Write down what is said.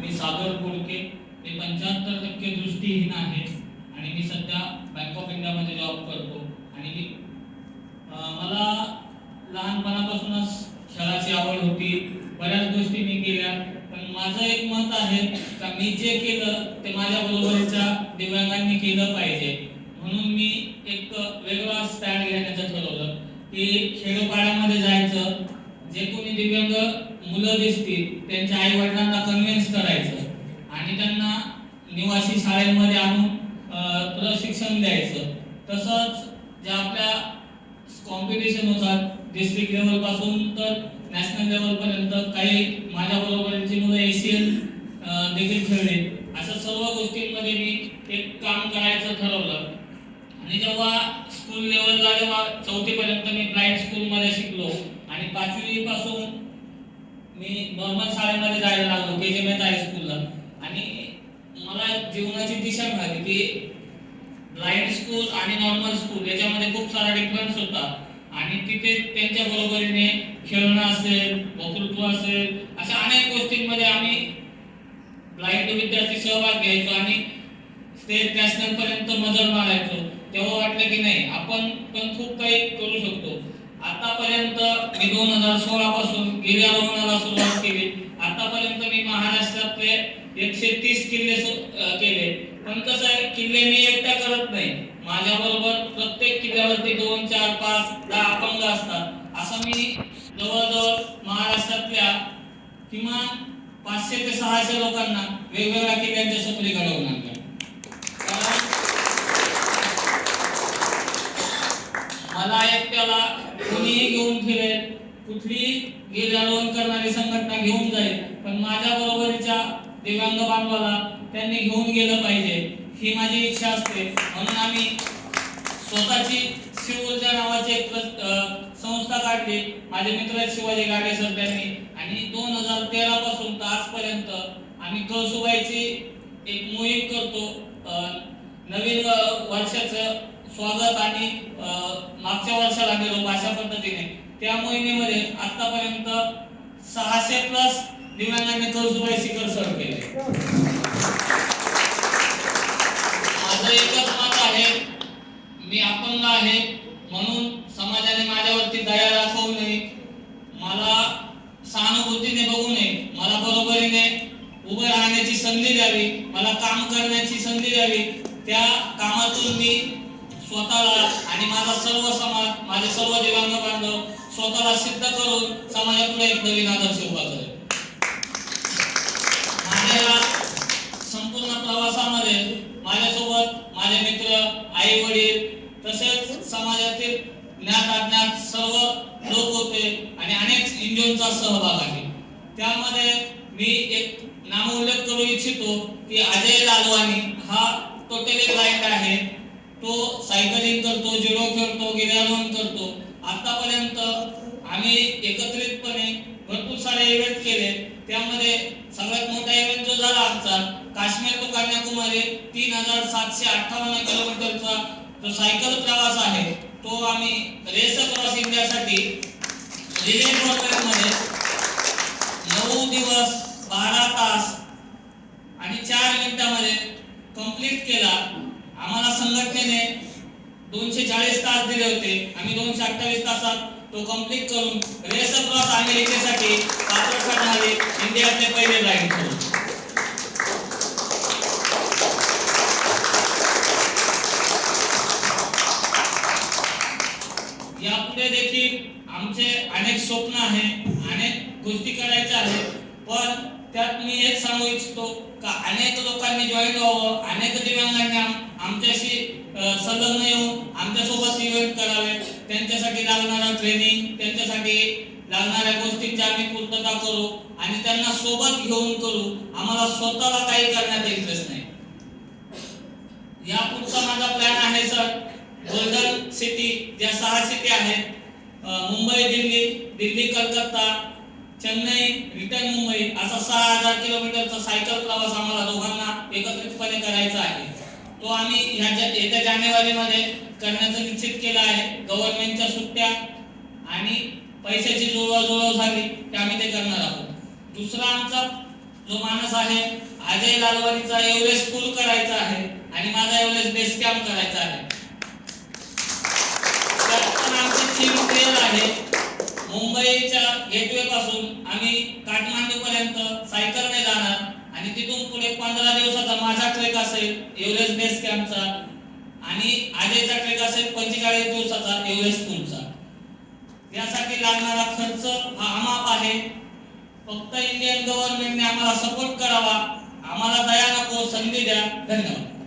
मी सागर बोडके. मी 75% दृष्टीहीन आहे आणि मी सध्या बँक ऑफ इंडियामध्ये जॉब करतो. आणि मला लहानपणापासूनच खेळाची आवड होती. बऱ्याच गोष्टी मी केल्या, पण माझं एक मत आहे का मी जे केलं ते माझ्या बरोबरीच्या दिव्यांगांनी केलं पाहिजे. म्हणून मी एक वेगळा स्टँड घेण्याचं ठरवलं की खेडोपाड्यामध्ये जायचं, जे कोणी दिव्यांग मुलं दिसतील त्यांच्या आई वडिलांना कन्व्हिन्स करायचं आणि त्यांना निवासी शाळेमध्ये आणून प्रशिक्षण द्यायचं. तसंच ज्या आपल्या कॉम्पिटिशन होतात डिस्ट्रिक्ट लेवल पासून तर नॅशनल लेवल पर्यंत, काही माझ्या बरोबरची मुलं एशियन देखील खेळले. अशा सर्व गोष्टींमध्ये मी एक काम करायचं ठरवलं. आणि जेव्हा स्कूल लेवलला जेव्हा 4थी पर्यंत मी ब्लाइंड स्कूलमध्ये शिकलो आणि 5वी पासून मी नॉर्मल शाळेमध्ये जायला लागलो के.जे. मेहता हायस्कूलला. आणि मला जीवनाची दिशा मिळाली की ब्लाइंड स्कूल आणि नॉर्मल स्कूल याच्यामध्ये खूप सारा डिफरन्स होता. आणि तिथे त्यांच्या बरोबरीने खेळणं असेल, वक्तृत्व असेल, अशा अनेक गोष्टींमध्ये आम्ही ब्लाइंड विद्यार्थी सहभाग घ्यायचो आणि स्टेट नॅशनल पर्यंत मजल मारायचो. तेव्हा वाटलं की नाही, आपण पण खूप काही करू शकतो. आतापर्यंत मी 2016 पासून गिर्यारोहणाला सुरुवात केली. आतापर्यंत मी महाराष्ट्रातले 130 किल्ले केले. पण कसं आहे, किल्ले मी एकटा करत नाही, माझ्या बरोबर प्रत्येक किल्ल्यावरती 2, 4, 5, 10 अपंग असतात. असं मी जवळजवळ महाराष्ट्रातल्या किमान 500 ते 600 लोकांना वेगवेगळ्या किल्ल्यांच्या सफरी घडवून आणल्या. कारण मला एकट्याला कोणीही घेऊन फिरेल, कुठली गिर्यारोहण करणारी संघटना घेऊन जाईल, पण माझ्या बरोबरीच्या दिव्यांग बांधवाला त्यांनी घेऊन गेलं पाहिजे, ही माझी इच्छा असते. म्हणून आम्ही स्वतःची शिवऊर्जा नावाची एक संस्था काढली. माझे मित्र शिवाजी गाडे सर त्यांनी. आणि 2013 पासून तर आजपर्यंत आम्ही कळसुबाईची एक मोहीम करतो. नवीन वर्षाचं स्वागत आणि मागच्या वर्षाला गेलो अशा पद्धतीने. त्या मोहिमेमध्ये आतापर्यंत 600+ दिव्यांगांनी कळसुबाई शिखर सर केले. माझं एकच मत आहे, मी अपंग आहे म्हणून समाजाने माझ्यावरती दया दाखवू नये, मला सहानुभूतीने बघू नये, मला बरोबरीने उभं राहण्याची संधी द्यावी, मला काम करण्याची संधी द्यावी. त्या कामातून मी स्वतःला आणि माझा सर्व समाज, माझे सर्व दिव्यांग बांधव स्वतःला सिद्ध करून समाजापुढे एक नवीन आदर्श उभा करेल. माझ्या संपूर्ण प्रवासामध्ये माझ्यासोबत माझे मित्र, आई वडील, तसेच समाजातील ज्ञात अज्ञात सर्व लोक होते आणि अनेक इंजनचा सहभाग आहे. त्यामध्ये मी एक नामोल्लेख करू इच्छितो की अजय लालवानी हा टोटली ब्लाइंड आहे. तो सायकलिंग करतो, जुडो खेळतो, गिर्यारोहण करतो. आतापर्यंत आम्ही एकत्रितपणे भरपूर सारे इव्हेंट केले. त्यामध्ये सगळ्यात मोठा इव्हेंट जो झाला आमचा काश्मीर टू कन्याकुमारी 3758 किलोमीटरचा जो सायकल प्रवास आहे, तो आम्ही रेस अक्रॉस इंडियासाठी रिले फॉर्मॅटमध्ये 9 दिवस 12 तास आणि 4 मिनिटांमध्ये कंप्लीट केला. आम्हाला संघटनेने 240 तास दिले होते. आम्ही 228 तासात तो कंप्लीट करून रेस अक्रॉस अमेरिकेसाठी पात्र ठरणारे इंडियातले पहिले ब्लाइंड होतो. यापुढे देखील आमचे अनेक स्वप्न आहे, अनेक गोष्टी करायच्या आहेत. पण त्यात मी एक सांगू इच्छितो का अनेक लोकांनी जॉईन व्हावं, अनेक दिव्यांगांनी आमच्याशी संलग्न येऊन आमच्यासोबत इव्हेंट करावे. त्यांच्यासाठी लागणारं ट्रेनिंग, त्यांच्यासाठी लागणाऱ्या गोष्टींची आम्ही पूर्तता करू आणि त्यांना सोबत घेऊन करू. आम्हाला स्वतःला काही करण्यात इंटरेस्ट नाही. यापुढचा माझा प्लॅन आहे सर, गोल्डन सिटी ज्या 6 सिटी आहेत, मुंबई, दिल्ली, कलकत्ता, चेन्नई, रिटर्न मुंबई, असा 6000 किलोमीटरचा सायकल प्रवास आम्हाला दोघांना एकत्रितपणे करायचा आहे. तो आम्ही येत्या जानेवारीमध्ये करण्याचं निश्चित केलं आहे. गव्हर्नमेंटच्या सुट्ट्या आणि पैशाची जुळवाजुळव झाली की आम्ही ते करणार आहोत. दुसरा आमचा जो माणूस आहे अजय लालवानीचा एव्हरेस्ट पूल करायचा आहे आणि माझा एव्हरेस्ट बेस कॅम्प करायचा आहे. त्यात पण आमची थीम क्लिअर आहे. मुंबईच्या गेटवे पासून आम्ही काठमांडू पर्यंत सायकलने जाणार आणि तिथून पुढे 15 दिवसाचा माझा ट्रेक असेल एव्हरेस्ट बेस कॅम्पचा आणि अजयचा ट्रेक असेल 45 दिवसाचा एव्हरेस्ट पूलचा. यासाठी लागणारा खर्च हा अमाप आहे. फक्त इंडियन गव्हर्नमेंटने आम्हाला सपोर्ट करावा. आम्हाला दया नको, संधी द्या. धन्यवाद.